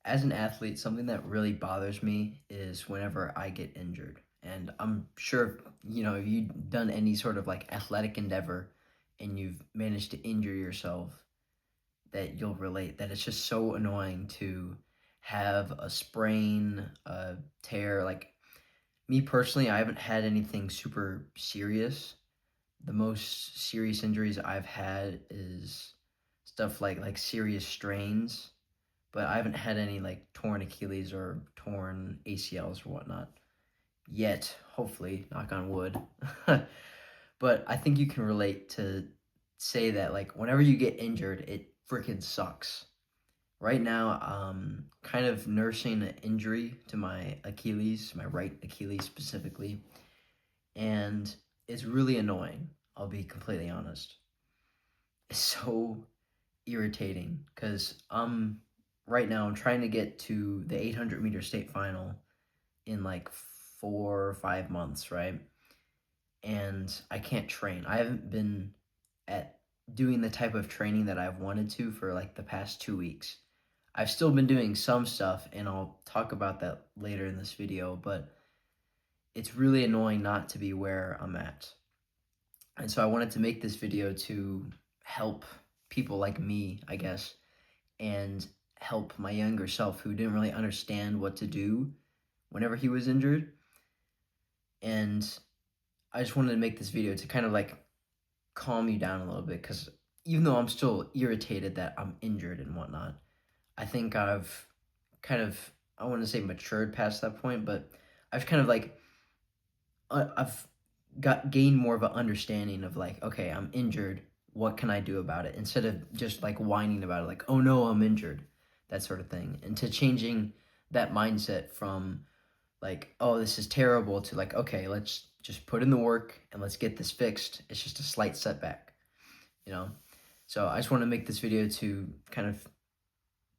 as an athlete, something that really bothers me is whenever I get injured. And I'm sure, if you've done any sort of like athletic endeavor and you've managed to injure yourself, that you'll relate that it's just so annoying to have a sprain, a tear. Like me personally, I haven't had anything super serious. The most serious injuries I've had is stuff like serious strains, but I haven't had any like torn Achilles or torn ACLs or whatnot yet. Hopefully, knock on wood. But I think you can relate to say that like whenever you get injured, it freaking sucks. Right now, kind of nursing an injury to my Achilles, my right Achilles specifically, and it's really annoying. I'll be completely honest. It's so irritating because right now I'm trying to get to the 800-meter state final in like 4 or 5 months, right? And I can't train. I haven't been at doing the type of training that I've wanted to for like the past 2 weeks. I've still been doing some stuff, and I'll talk about that later in this video, but it's really annoying not to be where I'm at. And so I wanted to make this video to help people like me, I guess, and help my younger self who didn't really understand what to do whenever he was injured. And I just wanted to make this video to kind of like calm you down a little bit, because even though I'm still irritated that I'm injured and whatnot, I think I've kind of, I want to say matured past that point, but I've kind of like, I've gained more of an understanding of like, okay, I'm injured. What can I do about it? Instead of just like whining about it, like, oh no, I'm injured, that sort of thing. And to changing that mindset from like, oh, this is terrible, to like, okay, let's just put in the work and let's get this fixed. It's just a slight setback, you know? So I just want to make this video to kind of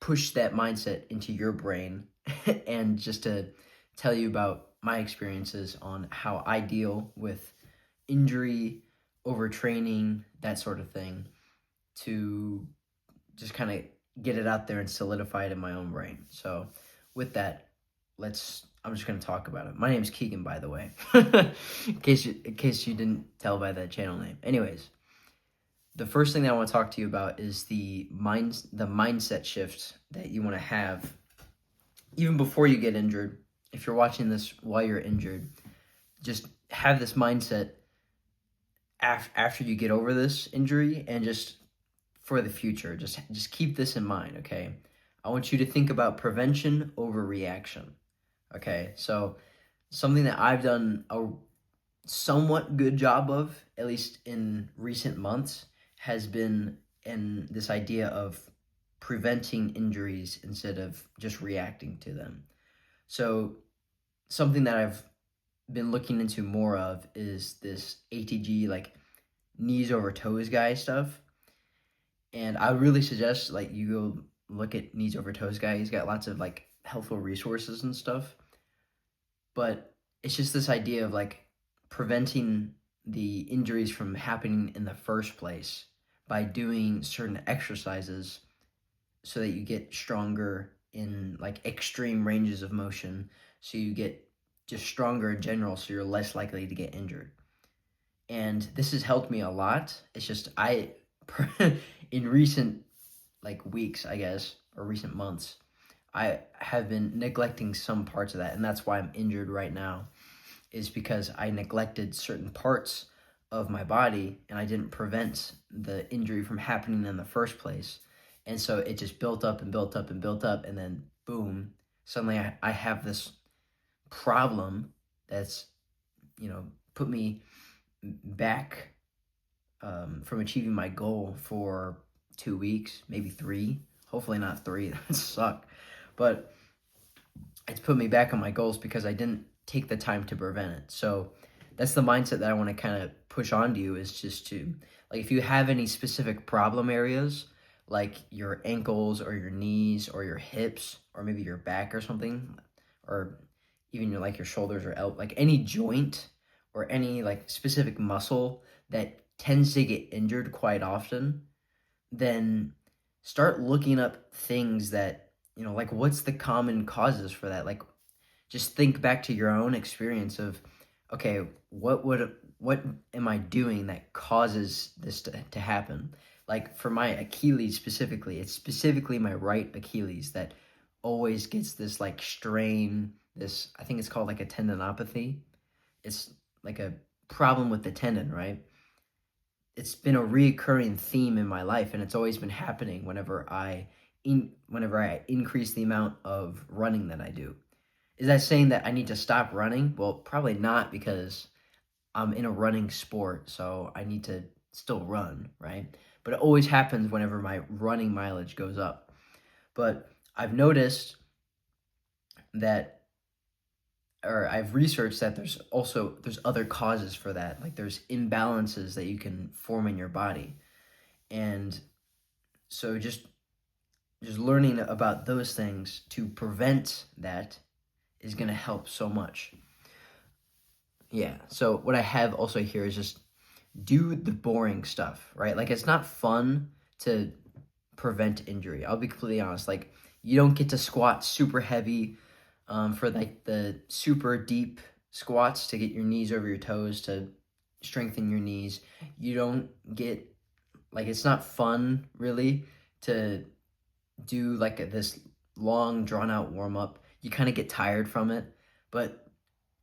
push that mindset into your brain and just to tell you about my experiences on how I deal with injury, overtraining, that sort of thing, to just kind of get it out there and solidify it in my own brain. So with that, I'm just going to talk about it. My name's Keegan, by the way, in case you didn't tell by that channel name. Anyways, the first thing that I want to talk to you about is the mindset shift that you want to have even before you get injured. If you're watching this while you're injured, just have this mindset after you get over this injury, and just for the future, just keep this in mind, okay? I want you to think about prevention over reaction, okay? So something that I've done a somewhat good job of, at least in recent months, has been in this idea of preventing injuries instead of just reacting to them. So something that I've been looking into more of is this ATG, like knees over toes guy stuff. And I would really suggest like you go look at knees over toes guy. He's got lots of like helpful resources and stuff. But it's just this idea of like preventing the injuries from happening in the first place by doing certain exercises so that you get stronger in like extreme ranges of motion, so you get just stronger in general, so you're less likely to get injured. And this has helped me a lot. It's just in recent like weeks, I guess, or recent months, I have been neglecting some parts of that, and that's why I'm injured right now, is because I neglected certain parts of my body and I didn't prevent the injury from happening in the first place. And so it just built up and built up and built up, and then boom, suddenly I have this problem that's, put me back from achieving my goal for 2 weeks, maybe 3. Hopefully not 3, that would suck. But it's put me back on my goals because I didn't take the time to prevent it. So that's the mindset that I want to kind of push on to you, is just to, like, if you have any specific problem areas, like your ankles or your knees or your hips or maybe your back or something, or even your shoulders or like any joint or any like specific muscle that tends to get injured quite often, then start looking up things that like what's the common causes for that? Like just think back to your own experience of, okay, what am I doing that causes this to happen? Like for my Achilles specifically, it's specifically my right Achilles that always gets this like strain, this, I think it's called like a tendinopathy. It's like a problem with the tendon, right? It's been a reoccurring theme in my life, and it's always been happening whenever I increase the amount of running that I do. Is that saying that I need to stop running? Well, probably not, because I'm in a running sport, so I need to still run, right? But it always happens whenever my running mileage goes up. But I've noticed that, or I've researched that there's other causes for that. Like there's imbalances that you can form in your body. And so just learning about those things to prevent that is going to help so much. Yeah. So what I have also here is just do the boring stuff, right? Like it's not fun to prevent injury. I'll be completely honest. Like you don't get to squat super heavy for like the super deep squats to get your knees over your toes to strengthen your knees. You don't get, like, it's not fun really to do like this long drawn out warm up. You kind of get tired from it, but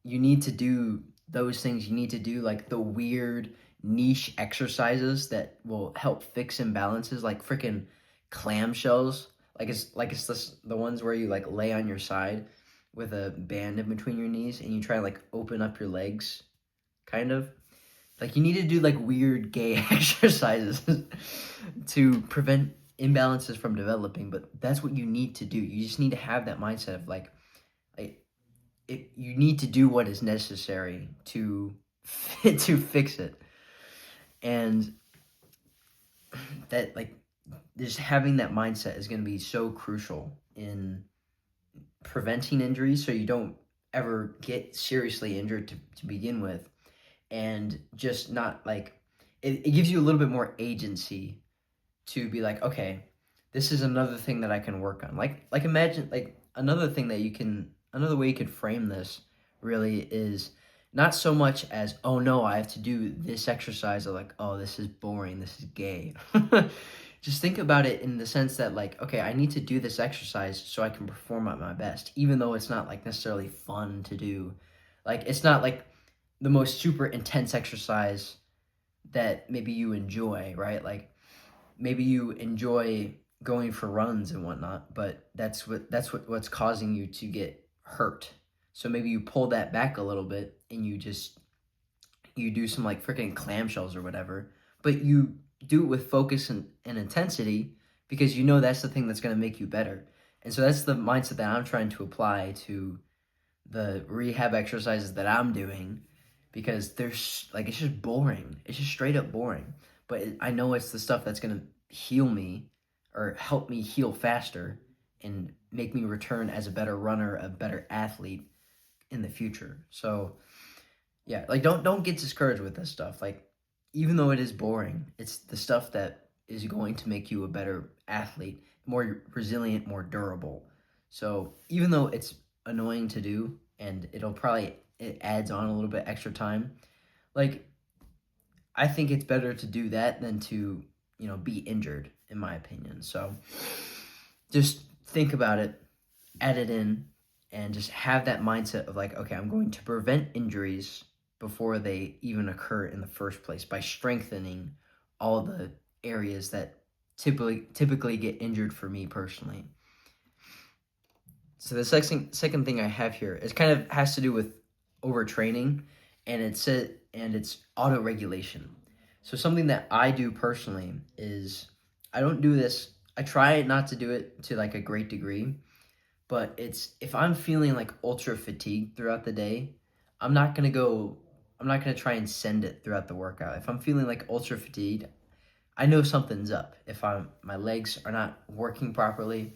you need to do those things. You need to do like the weird niche exercises that will help fix imbalances, like freaking clamshells. Like it's the ones where you like lay on your side with a band in between your knees and you try to like open up your legs, kind of. Like you need to do like weird gay exercises to prevent imbalances from developing, but that's what you need to do. You just need to have that mindset of like you need to do what is necessary to to fix it. And that, like, just having that mindset is going to be so crucial in preventing injuries so you don't ever get seriously injured to begin with. And just not like it gives you a little bit more agency to be like, okay, this is another thing that I can work on. Like imagine like another way you could frame this really is not so much as, oh no, I have to do this exercise, or like, oh, this is boring, this is gay. Just think about it in the sense that like, okay, I need to do this exercise so I can perform at my best, even though it's not like necessarily fun to do. Like it's not like the most super intense exercise that maybe you enjoy, right? Like maybe you enjoy going for runs and whatnot, but what's causing you to get hurt. So maybe you pull that back a little bit and you do some like freaking clamshells or whatever, but you do it with focus and intensity because you know that's the thing that's going to make you better. And so that's the mindset that I'm trying to apply to the rehab exercises that I'm doing, because there's like, it's just boring. It's just straight up boring. But I know it's the stuff that's going to heal me or help me heal faster and make me return as a better runner, a better athlete in the future. So yeah, like don't get discouraged with this stuff. Like even though it is boring, it's the stuff that is going to make you a better athlete, more resilient, more durable. So even though it's annoying to do and it adds on a little bit extra time, like I think it's better to do that than to, be injured, in my opinion. So just think about it, add it in, and just have that mindset of like, okay, I'm going to prevent injuries before they even occur in the first place by strengthening all the areas that typically get injured for me personally. So the second thing I have here is kind of has to do with overtraining, and it's auto regulation. So something that I do personally is I don't do this. I try not to do it to like a great degree, but it's if I'm feeling like ultra fatigued throughout the day, I'm not gonna go. I'm not gonna try and send it throughout the workout. If I'm feeling like ultra fatigued, I know something's up. If my legs are not working properly,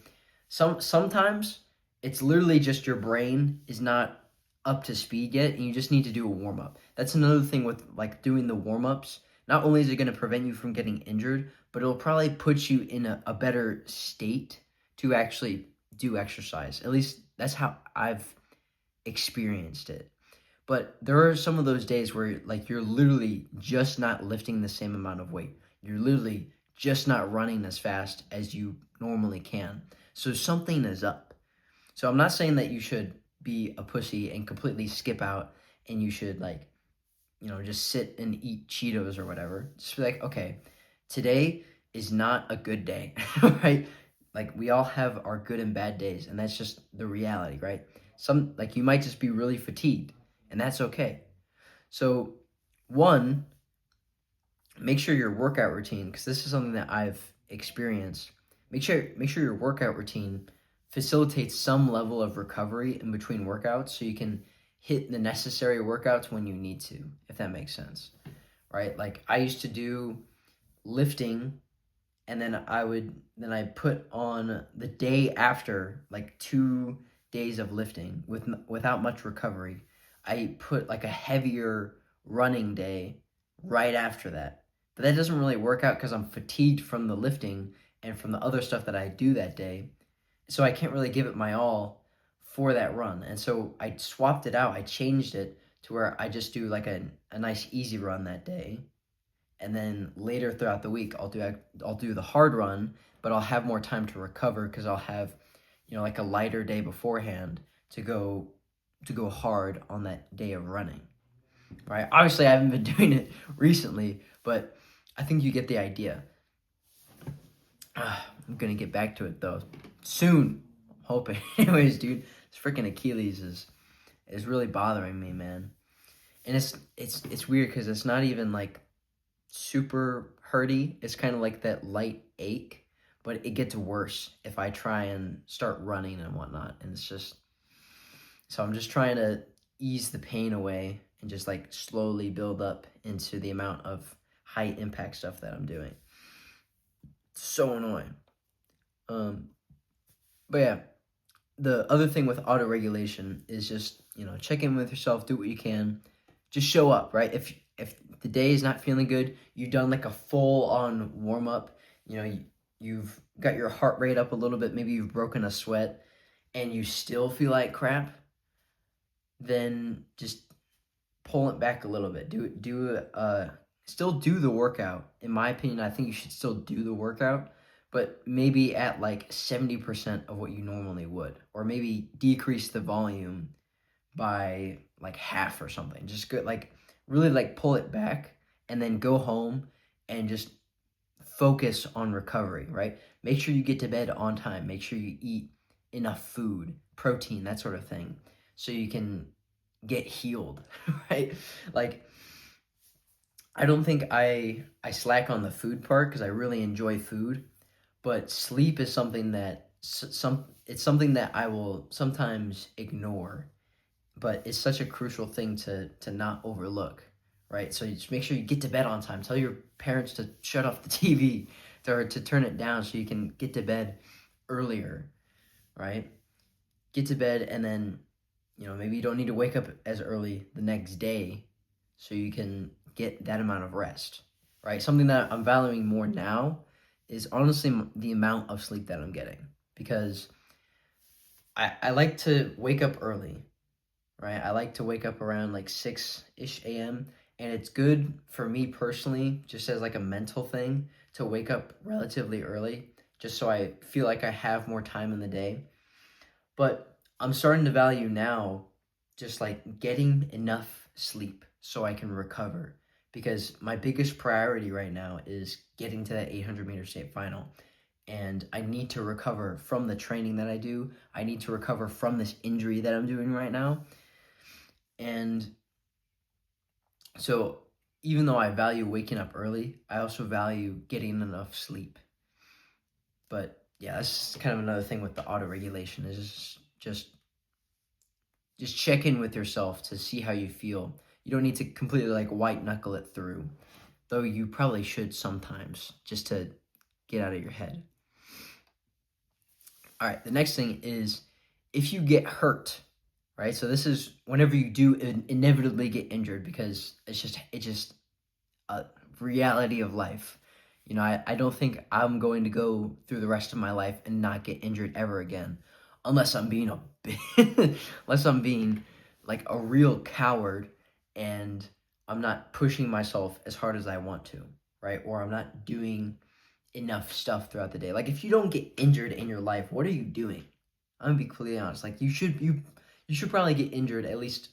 sometimes it's literally just your brain is not up to speed yet, and you just need to do a warm up. That's another thing with like doing the warm ups. Not only is it going to prevent you from getting injured, but it'll probably put you in a better state to actually do exercise. At least that's how I've experienced it. But there are some of those days where like you're literally just not lifting the same amount of weight. You're literally just not running as fast as you normally can. So something is up. So I'm not saying that you should be a pussy and completely skip out and you should like, just sit and eat Cheetos or whatever. Just be like, okay, today is not a good day, right? Like we all have our good and bad days, and that's just the reality, right? Some like you might just be really fatigued, and that's okay. So, one, make sure your workout routine, because this is something that I've experienced. Make sure your workout routine facilitates some level of recovery in between workouts, so you can hit the necessary workouts when you need to, if that makes sense, right? Like I used to do lifting, and then I put on the day after, like 2 days of lifting without much recovery. I put like a heavier running day right after that. But that doesn't really work out because I'm fatigued from the lifting and from the other stuff that I do that day. So I can't really give it my all for that run. And so I swapped it out. I changed it to where I just do like a nice easy run that day, and then later throughout the week I'll do the hard run, but I'll have more time to recover because I'll have like a lighter day beforehand to go hard on that day of running, right? Obviously I haven't been doing it recently, but I think you get the idea. I'm gonna get back to it though soon, I'm hoping. Anyways, dude, this freaking Achilles is really bothering me, man. And it's weird because it's not even like super hurty. It's kind of like that light ache, but it gets worse if I try and start running and whatnot. And so I'm just trying to ease the pain away and just like slowly build up into the amount of high impact stuff that I'm doing. It's so annoying. But yeah, the other thing with auto regulation is just check in with yourself, do what you can, just show up, right? If the day is not feeling good, you've done like a full on warm up, you've got your heart rate up a little bit, maybe you've broken a sweat, and you still feel like crap, then just pull it back a little bit. Still do the workout. In my opinion, I think you should still do the workout, but maybe at like 70% of what you normally would, or maybe decrease the volume by like half or something. Just go like really like pull it back and then go home and just focus on recovery, right? Make sure you get to bed on time. Make sure you eat enough food, protein, that sort of thing, so you can get healed, right? Like I don't think I slack on the food part because I really enjoy food, but sleep is something that it's something that I will sometimes ignore, but it's such a crucial thing to not overlook, right? So you just make sure you get to bed on time. Tell your parents to shut off the TV or to turn it down so you can get to bed earlier, right? Get to bed, and then maybe you don't need to wake up as early the next day so you can get that amount of rest, right? Something that I'm valuing more now is honestly the amount of sleep that I'm getting, because I like to wake up early, right? I like to wake up around like 6-ish a.m. And it's good for me personally, just as like a mental thing, to wake up relatively early, just so I feel like I have more time in the day. But I'm starting to value now just like getting enough sleep so I can recover, because my biggest priority right now is getting to that 800-meter state final. And I need to recover from the training that I do. I need to recover from this injury that I'm doing right now. And so even though I value waking up early, I also value getting enough sleep. But yeah, that's kind of another thing with the auto regulation is just check in with yourself to see how you feel. You don't need to completely like white knuckle it through, though you probably should sometimes, just to get out of your head. All right, the next thing is if you get hurt, right? So this is whenever you do inevitably get injured, because it's just a reality of life. I don't think I'm going to go through the rest of my life and not get injured ever again. unless I'm being unless I'm being like a real coward and I'm not pushing myself as hard as I want to, right? Or I'm not doing enough stuff throughout the day. Like if you don't get injured in your life, what are you doing? I'm gonna be completely honest. Like you should probably get injured at least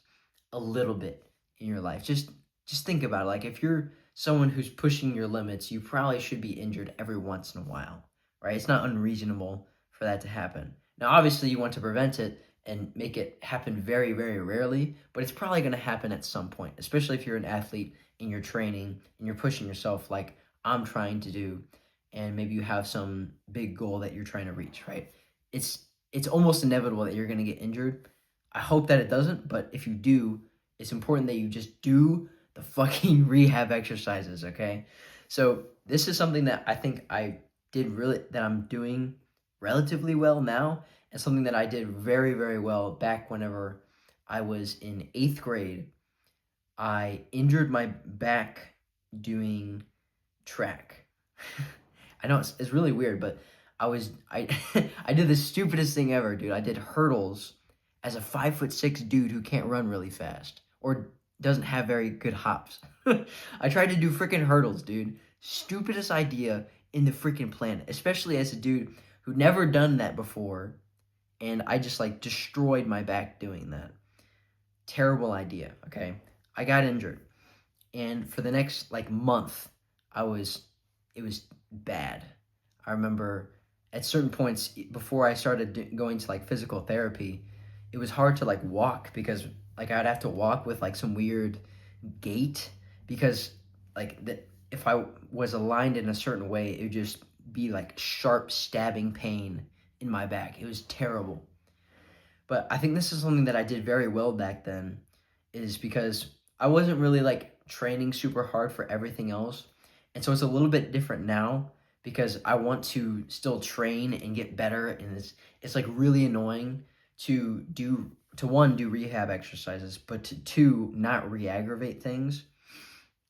a little bit in your life. Just think about it. Like if you're someone who's pushing your limits, you probably should be injured every once in a while, right? It's not unreasonable for that to happen. Now, obviously, you want to prevent it and make it happen very, very rarely, but it's probably going to happen at some point, especially if you're an athlete and you're training and you're pushing yourself like I'm trying to do, and maybe you have some big goal that you're trying to reach, right? It's it's almost inevitable that you're going to get injured. I hope that it doesn't, but if you do, it's important that you just do the fucking rehab exercises, okay? So, this is something that I think that I'm doing relatively well now, and something that I did very, very well back whenever I was in 8th grade. I injured my back doing track. I know it's really weird, but I I did the stupidest thing ever, dude. I did hurdles as a 5'6" dude who can't run really fast or doesn't have very good hops. I tried to do freaking hurdles, dude. Stupidest idea in the freaking planet, especially as a dude who never done that before, and I just like destroyed my back doing that. Terrible idea, okay? I got injured. And for the next like month, it was bad. I remember at certain points before I started going to like physical therapy, it was hard to like walk because like I'd have to walk with like some weird gait because like if I was aligned in a certain way, it would just be like sharp stabbing pain in my back. It was terrible. But I think this is something that I did very well back then, is because I wasn't really like training super hard for everything else. And so it's a little bit different now because I want to still train and get better, and it's like really annoying to one do rehab exercises, but to two not re-aggravate things.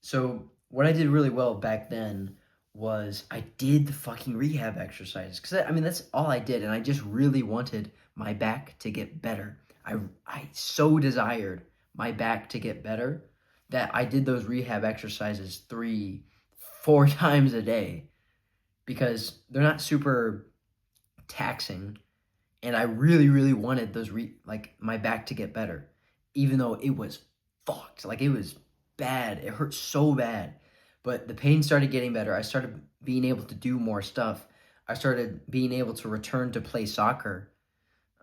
So what I did really well back then was I did the fucking rehab exercises because I mean that's all I did, and I just really wanted my back to get better. I so desired my back to get better that I did those rehab exercises 3, 4 times a day because they're not super taxing, and I really really wanted like my back to get better, even though it was fucked. Like it was bad. It hurt so bad. But the pain started getting better. I started being able to do more stuff. I started being able to return to play soccer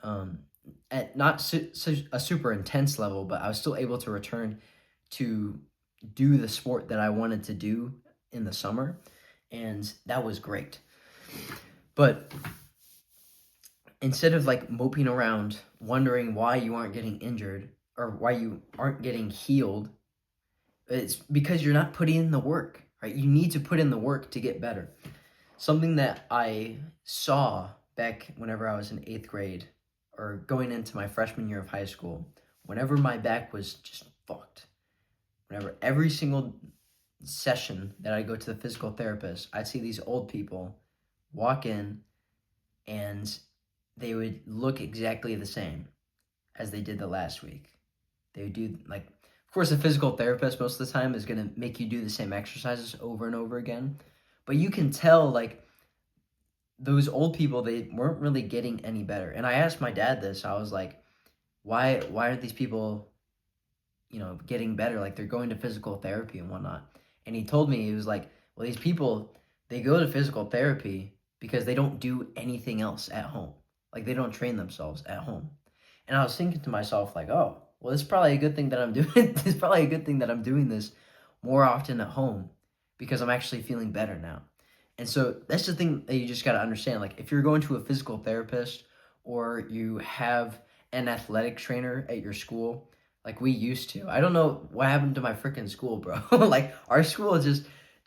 um, at not a super intense level, but I was still able to return to do the sport that I wanted to do in the summer. And that was great. But instead of like moping around wondering why you aren't getting injured or why you aren't getting healed, it's because you're not putting in the work, right? You need to put in the work to get better. Something that I saw back whenever I was in 8th grade or going into my freshman year of high school, whenever my back was just fucked, whenever every single session that I go to the physical therapist, I'd see these old people walk in and they would look exactly the same as they did the last week. They would do like, of course, a physical therapist most of the time is going to make you do the same exercises over and over again. But you can tell, like, those old people, they weren't really getting any better. And I asked my dad this. I was like, why aren't these people, getting better? Like, they're going to physical therapy and whatnot. And he told me, he was like, well, these people, they go to physical therapy because they don't do anything else at home. Like, they don't train themselves at home. And I was thinking to myself, like, oh, well, it's probably a good thing that I'm doing. It's probably a good thing that I'm doing this more often at home because I'm actually feeling better now. And so that's the thing that you just got to understand. Like, if you're going to a physical therapist or you have an athletic trainer at your school, like we used to, I don't know what happened to my freaking school, bro. Like, our school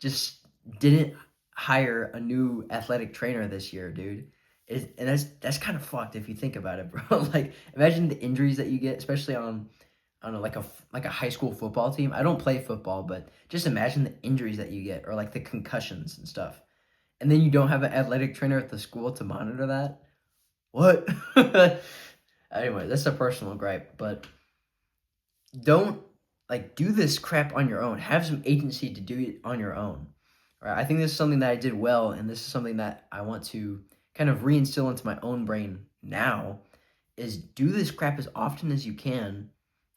just didn't hire a new athletic trainer this year, dude. And that's kind of fucked if you think about it, bro. Like, imagine the injuries that you get, especially on I don't know, like a high school football team. I don't play football, but just imagine the injuries that you get or like the concussions and stuff. And then you don't have an athletic trainer at the school to monitor that. what? Anyway, that's a personal gripe, but don't like do this crap on your own. Have some agency to do it on your own. Right? I think this is something that I did well, and this is something that I want to kind of reinstill into my own brain now is do this crap as often as you can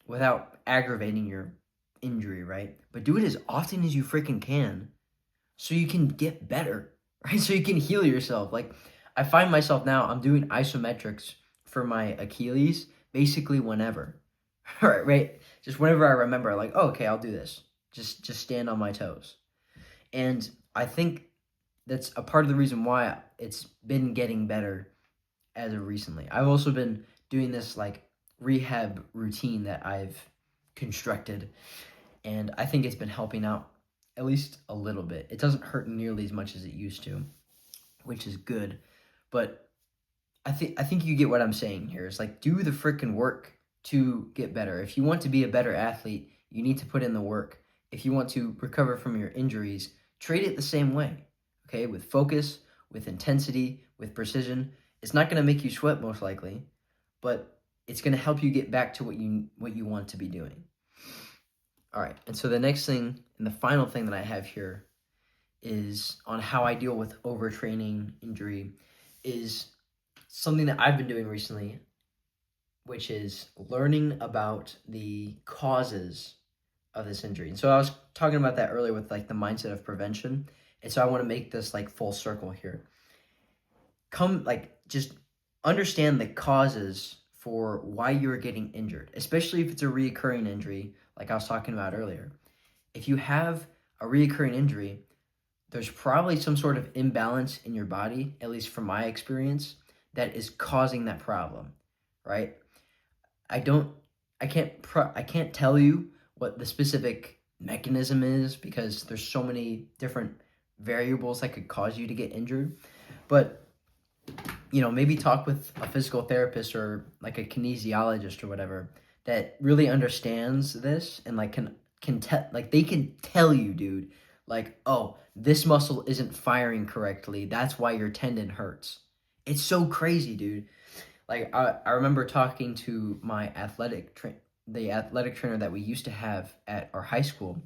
without aggravating your injury, right? But do it as often as you freaking can so you can get better, right? So you can heal yourself. Like I find myself now, I'm doing isometrics for my Achilles basically whenever, right? Right? Just whenever I remember, like, oh, okay, I'll do this. Just stand on my toes. And I think that's a part of the reason why it's been getting better as of recently. I've also been doing this like rehab routine that I've constructed, and I think it's been helping out at least a little bit. It doesn't hurt nearly as much as it used to, which is good. But I think you get what I'm saying here. It's like do the freaking work to get better. If you want to be a better athlete, you need to put in the work. If you want to recover from your injuries, treat it the same way. Okay, with focus, with intensity, with precision. It's not going to make you sweat most likely, but it's going to help you get back to what you want to be doing. All right. And so the next thing and the final thing that I have here is on how I deal with overtraining injury is something that I've been doing recently, which is learning about the causes of this injury. And so I was talking about that earlier with like the mindset of prevention. And so I want to make this like full circle here. Just understand the causes for why you're getting injured, especially if it's a reoccurring injury, like I was talking about earlier. If you have a reoccurring injury, there's probably some sort of imbalance in your body, at least from my experience, that is causing that problem, right? I can't tell you what the specific mechanism is because there's so many different variables that could cause you to get injured. But maybe talk with a physical therapist or like a kinesiologist or whatever that really understands this and like can tell like they can tell you, dude, like, oh, this muscle isn't firing correctly. That's why your tendon hurts. It's so crazy, dude. Like I remember talking to my the athletic trainer that we used to have at our high school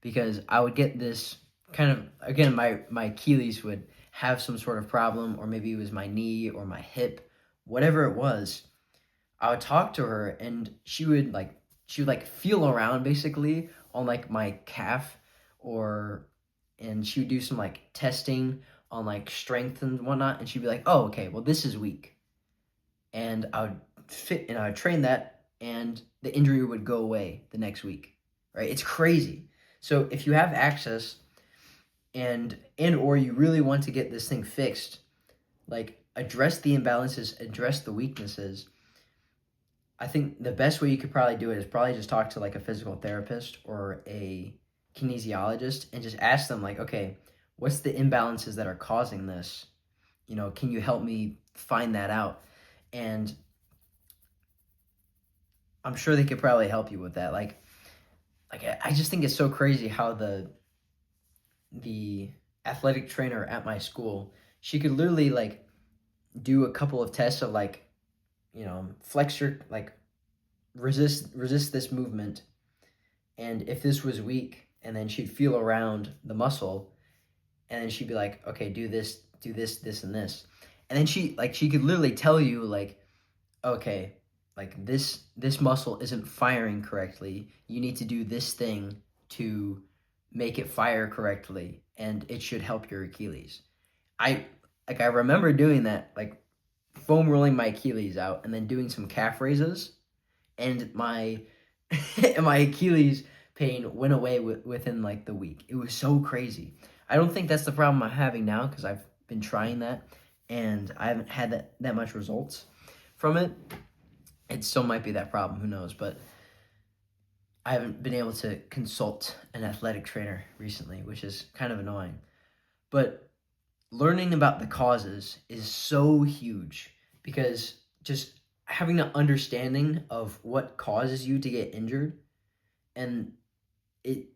because I would get this kind of again my Achilles would have some sort of problem, or maybe it was my knee or my hip, whatever it was. I would talk to her and she would feel around basically on like my calf and she would do some like testing on like strength and whatnot, and she'd be like, oh, okay, well, this is weak. And I would train that and the injury would go away the next week, right? It's crazy. So if you have access and or you really want to get this thing fixed, like address the imbalances, address the weaknesses. I think the best way you could probably do it is probably just talk to like a physical therapist or a kinesiologist and just ask them like, okay, what's the imbalances that are causing this? Can you help me find that out? And I'm sure they could probably help you with that. Like I just think it's so crazy how the athletic trainer at my school, she could literally like do a couple of tests of like, flex your like resist this movement, and if this was weak, and then she'd feel around the muscle, and then she'd be like, okay, do this, this, and this, and then she could literally tell you like, okay, like this muscle isn't firing correctly. You need to do this thing to make it fire correctly, and it should help your Achilles. I remember doing that, like foam rolling my Achilles out and then doing some calf raises, and my my Achilles pain went away within like the week. It was so crazy. I don't think that's the problem I'm having now because I've been trying that and I haven't had that much results from it. It still might be that problem, who knows, but I haven't been able to consult an athletic trainer recently, which is kind of annoying. But learning about the causes is so huge because just having an understanding of what causes you to get injured, and it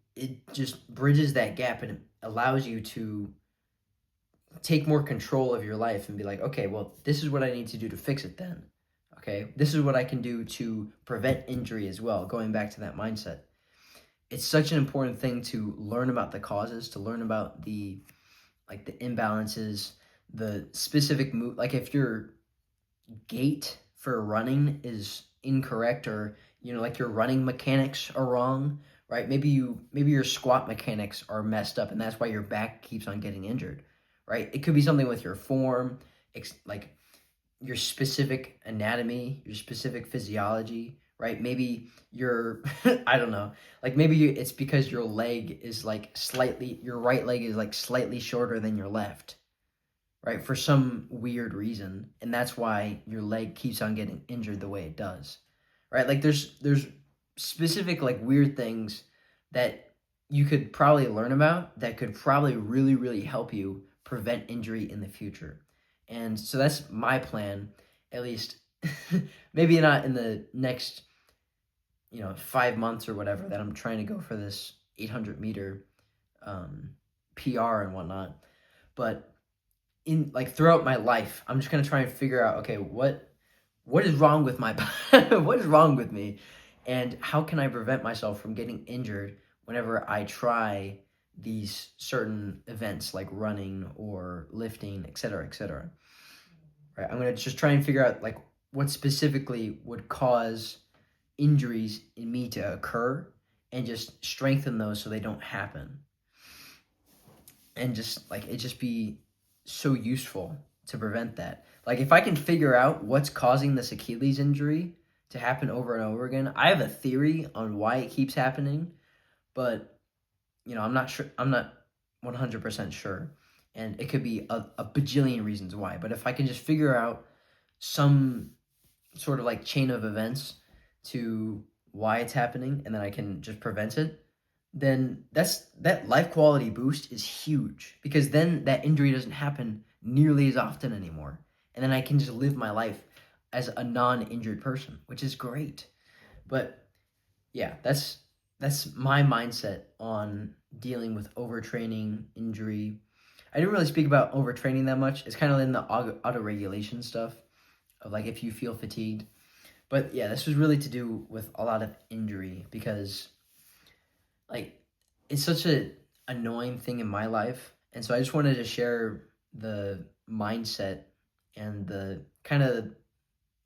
just bridges that gap and it allows you to take more control of your life and be like, okay, well, this is what I need to do to fix it then. Okay, this is what I can do to prevent injury as well, going back to that mindset. It's such an important thing to learn about the causes, to learn about the imbalances, the specific move. Like if your gait for running is incorrect, or like your running mechanics are wrong, right? Maybe your squat mechanics are messed up and that's why your back keeps on getting injured, right? It could be something with your form, like your specific anatomy, your specific physiology, right? Maybe your I don't know, like maybe it's because your leg is like your right leg is like slightly shorter than your left, right? For some weird reason. And that's why your leg keeps on getting injured the way it does, right? Like there's specific like weird things that you could probably learn about that could probably really, really help you prevent injury in the future. And so that's my plan, at least maybe not in the next, 5 months or whatever that I'm trying to go for this 800-meter PR and whatnot. But in like throughout my life, I'm just gonna try and figure out, okay, what is wrong with my what is wrong with me, and how can I prevent myself from getting injured whenever I try these certain events like running or lifting, etc., etc. Right? I'm gonna just try and figure out like what specifically would cause injuries in me to occur, and just strengthen those so they don't happen, and just like it just be so useful to prevent that. Like if I can figure out what's causing this Achilles injury to happen over and over again, I have a theory on why it keeps happening, but I'm not sure. I'm not 100% sure, and it could be a bajillion reasons why. But if I can just figure out some sort of like chain of events to why it's happening, and then I can just prevent it, then that life quality boost is huge, because then that injury doesn't happen nearly as often anymore. And then I can just live my life as a non-injured person, which is great. But yeah, that's my mindset on dealing with overtraining, injury. I didn't really speak about overtraining that much. It's kind of in the auto-regulation stuff of like if you feel fatigued. But yeah, this was really to do with a lot of injury, because like it's such a annoying thing in my life. And so I just wanted to share the mindset and the kind of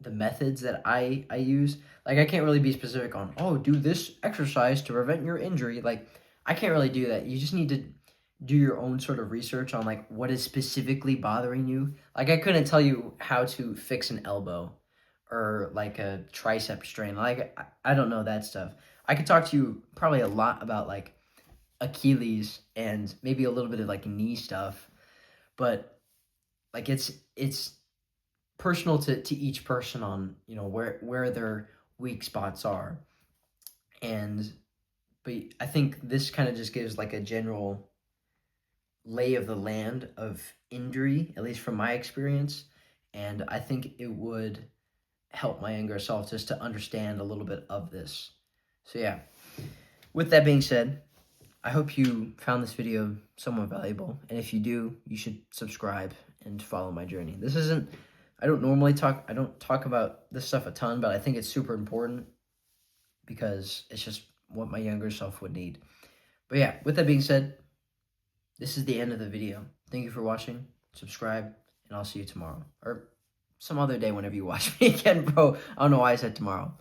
the methods that I use. Like I can't really be specific on, oh, do this exercise to prevent your injury. Like I can't really do that. You just need to do your own sort of research on like what is specifically bothering you. Like I couldn't tell you how to fix an elbow or like a tricep strain. Like I don't know that stuff. I could talk to you probably a lot about like Achilles and maybe a little bit of like knee stuff, but like it's personal to each person on where their weak spots are. And but I think this kind of just gives like a general lay of the land of injury, at least from my experience, and I think it would help my younger self just to understand a little bit of this. So yeah, with that being said, I hope you found this video somewhat valuable, and if you do, you should subscribe and follow my journey. I don't talk about this stuff a ton, but I think it's super important because it's just what my younger self would need. But yeah, with that being said, this is the end of the video. Thank you for watching, subscribe, and I'll see you tomorrow, or some other day whenever you watch me again, bro. I don't know why I said tomorrow.